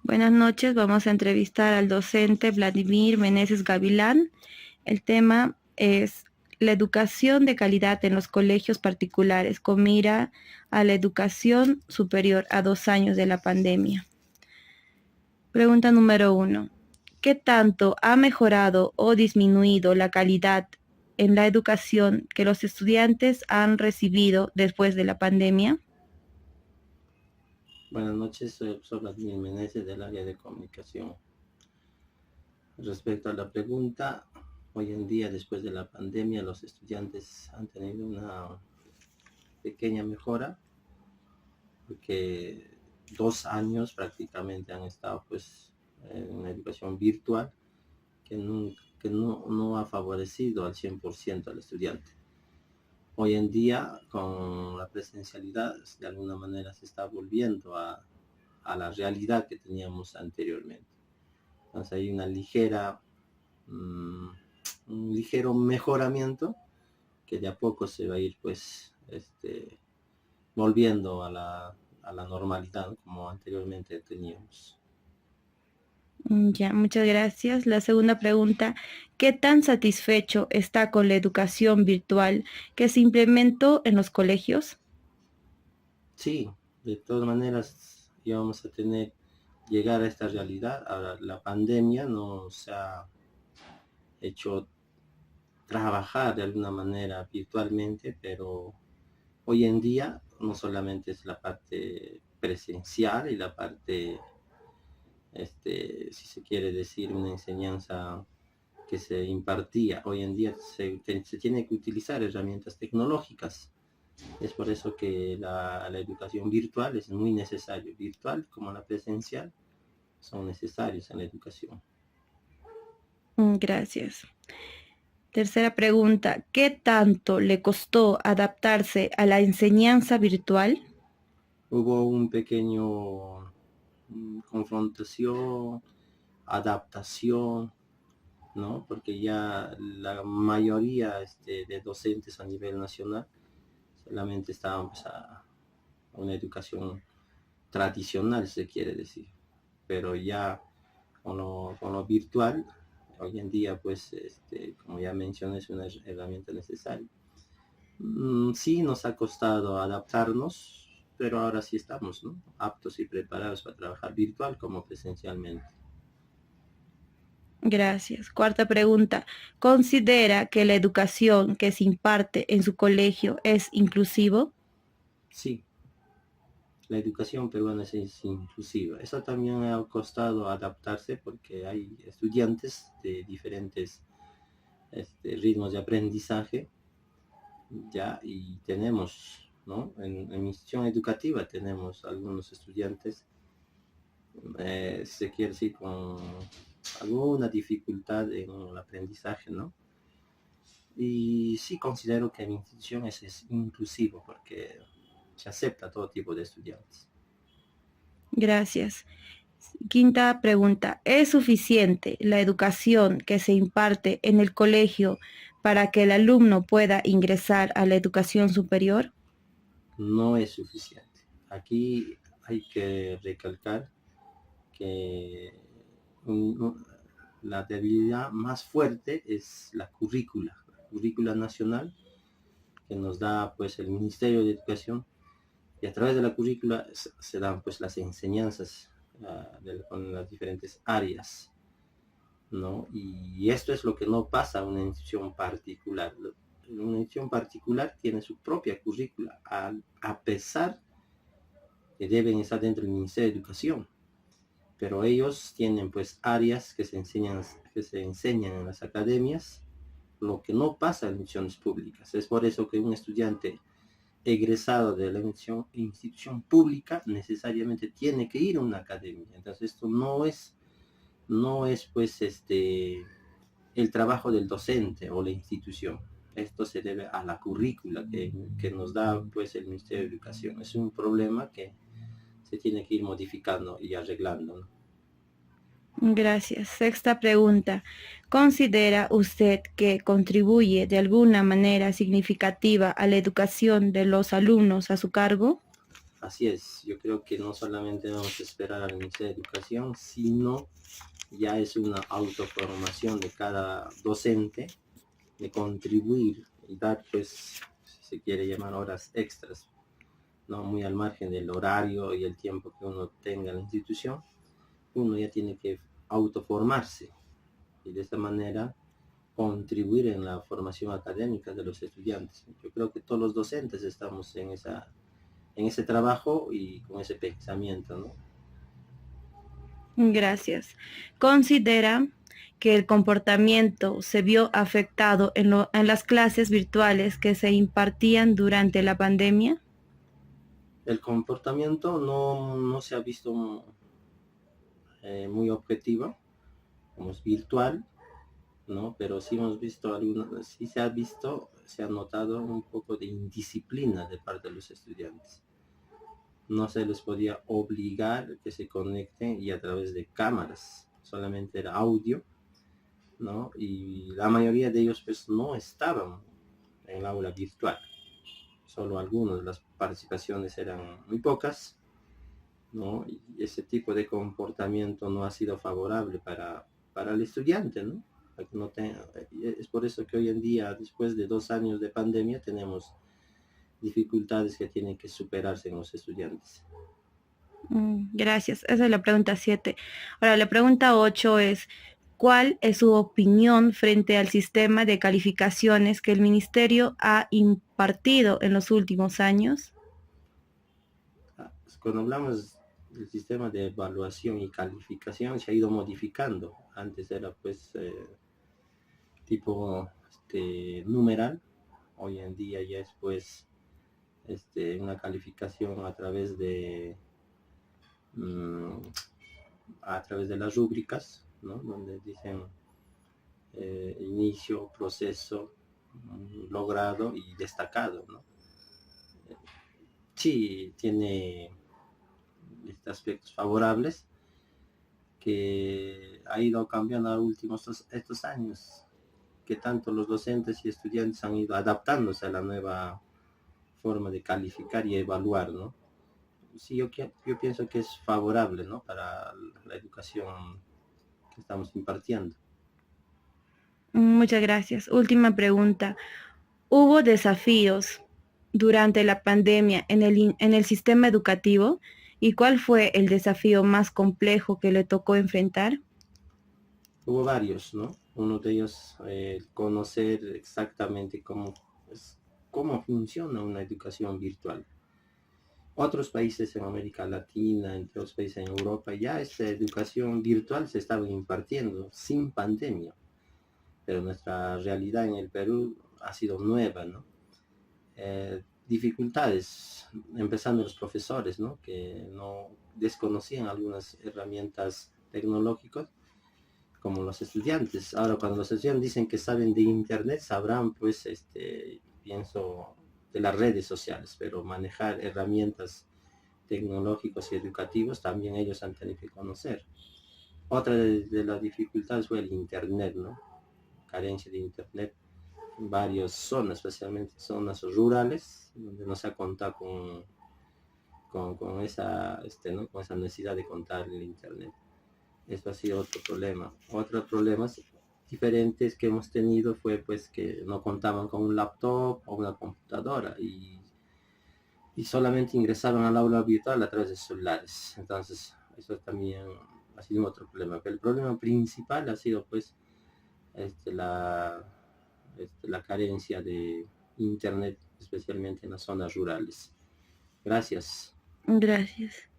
Buenas noches, vamos a entrevistar al docente Vladimir Meneses Gavilán. El tema es la educación de calidad en los colegios particulares con mira a la educación superior a 2 años de la pandemia. Pregunta número 1. ¿Qué tanto ha mejorado o disminuido la calidad en la educación que los estudiantes han recibido después de la pandemia? Buenas noches, soy el profesor Vladimir Meneses del área de comunicación. Respecto a la pregunta, hoy en día, después de la pandemia, los estudiantes han tenido una pequeña mejora, porque 2 años prácticamente han estado pues en una educación virtual que no ha favorecido al 100% al estudiante. Hoy en día, con la presencialidad, de alguna manera se está volviendo a la realidad que teníamos anteriormente. Entonces hay un ligero mejoramiento que de a poco se va a ir pues volviendo a la normalidad como anteriormente teníamos. Ya, muchas gracias. La segunda pregunta, ¿qué tan satisfecho está con la educación virtual que se implementó en los colegios? Sí, de todas maneras íbamos a llegar a esta realidad. Ahora la pandemia nos ha hecho trabajar de alguna manera virtualmente, pero hoy en día no solamente es la parte presencial y la parte, si se quiere decir, una enseñanza que se impartía. Hoy en día se tiene que utilizar herramientas tecnológicas. Es por eso que la educación virtual es muy necesaria. Virtual como la presencial son necesarios en la educación. Gracias. Tercera pregunta, ¿qué tanto le costó adaptarse a la enseñanza virtual? Hubo un pequeño confrontación, adaptación, ¿no? Porque ya la mayoría de docentes a nivel nacional solamente estaban pues, a una educación tradicional, se quiere decir. Pero ya con lo virtual, hoy en día, pues, como ya mencioné, es una herramienta necesaria. Sí, nos ha costado adaptarnos, pero ahora sí estamos, ¿no? Aptos y preparados para trabajar virtual como presencialmente. Gracias. Cuarta pregunta, ¿considera que la educación que se imparte en su colegio es inclusivo? Sí, la educación peruana es inclusiva. Eso también ha costado adaptarse porque hay estudiantes de diferentes ritmos de aprendizaje, ya, y tenemos, ¿no? En mi institución educativa tenemos algunos estudiantes, si se quiere decir, con alguna dificultad en el aprendizaje, ¿no? Y sí considero que mi institución es inclusivo porque se acepta todo tipo de estudiantes. Gracias. Quinta pregunta, ¿es suficiente la educación que se imparte en el colegio para que el alumno pueda ingresar a la educación superior? No es suficiente. Aquí hay que recalcar que la debilidad más fuerte es la currícula nacional que nos da pues el Ministerio de Educación, y a través de la currícula se dan pues las enseñanzas con las diferentes áreas, ¿no? Y esto es lo que no pasa en una institución particular. Una institución particular tiene su propia currícula, a pesar que deben estar dentro del Ministerio de Educación, pero ellos tienen pues áreas que se enseñan en las academias, lo que no pasa en instituciones públicas. Es por eso que un estudiante egresado de la institución pública necesariamente tiene que ir a una academia. Entonces esto no es pues el trabajo del docente o la institución. Esto se debe a la currícula que nos da pues el Ministerio de Educación. Es un problema que se tiene que ir modificando y arreglando, ¿no? Gracias. Sexta pregunta, ¿considera usted que contribuye de alguna manera significativa a la educación de los alumnos a su cargo? Así es, yo creo que no solamente vamos a esperar al Ministerio de Educación, sino ya es una autoformación de cada docente de contribuir y dar, pues, si se quiere llamar horas extras, no muy al margen del horario y el tiempo que uno tenga en la institución, uno ya tiene que autoformarse y de esta manera contribuir en la formación académica de los estudiantes. Yo creo que todos los docentes estamos en ese trabajo y con ese pensamiento, ¿no? Gracias. ¿Considera que el comportamiento se vio afectado en las clases virtuales que se impartían durante la pandemia? El comportamiento no se ha visto muy objetivo, como es virtual, ¿no? Pero sí hemos visto algunos, sí se ha visto, se ha notado un poco de indisciplina de parte de los estudiantes. No se les podía obligar que se conecten y a través de cámaras, solamente era audio, ¿no? Y la mayoría de ellos pues no estaban en el aula virtual, solo algunos, las participaciones eran muy pocas, ¿no? Y ese tipo de comportamiento no ha sido favorable para el estudiante, ¿no? Para que no tenga, es por eso que hoy en día, después de 2 años de pandemia, tenemos dificultades que tienen que superarse en los estudiantes. Gracias. Esa es la pregunta 7. Ahora, la pregunta 8 es, ¿cuál es su opinión frente al sistema de calificaciones que el ministerio ha impartido en los últimos años? Cuando hablamos del sistema de evaluación y calificación, se ha ido modificando. Antes era pues tipo numeral, hoy en día ya es pues una calificación mm, a través de las rúbricas, ¿no? Donde dicen inicio, proceso, logrado y destacado, ¿no? Sí, tiene aspectos favorables que ha ido cambiando a estos años, que tanto los docentes y estudiantes han ido adaptándose a la nueva forma de calificar y evaluar, ¿no? Sí, yo pienso que es favorable, ¿no? Para la educación que estamos impartiendo. Muchas gracias. Última pregunta. ¿Hubo desafíos durante la pandemia en el sistema educativo? ¿Y cuál fue el desafío más complejo que le tocó enfrentar? Hubo varios, ¿no? Uno de ellos, conocer exactamente cómo funciona una educación virtual. Otros países en América Latina, entre otros países en Europa, ya esta educación virtual se estaba impartiendo sin pandemia, pero nuestra realidad en el Perú ha sido nueva, ¿no? Dificultades, empezando los profesores, ¿no? Que no desconocían algunas herramientas tecnológicas como los estudiantes. Ahora, cuando los estudiantes dicen que saben de internet, sabrán, pues, pienso, de las redes sociales, pero manejar herramientas tecnológicos y educativos también ellos han tenido que conocer. Otra de las dificultades fue el internet, ¿no? Carencia de internet en varias zonas, especialmente zonas rurales, donde no se ha contado con esa, ¿no? Con esa necesidad de contar el internet. Eso ha sido otro problema. Otros problemas diferentes que hemos tenido fue pues que no contaban con un laptop o una computadora y solamente ingresaron al aula virtual a través de celulares. Entonces, eso también ha sido otro problema. Pero el problema principal ha sido pues la, la carencia de internet, especialmente en las zonas rurales. Gracias. Gracias.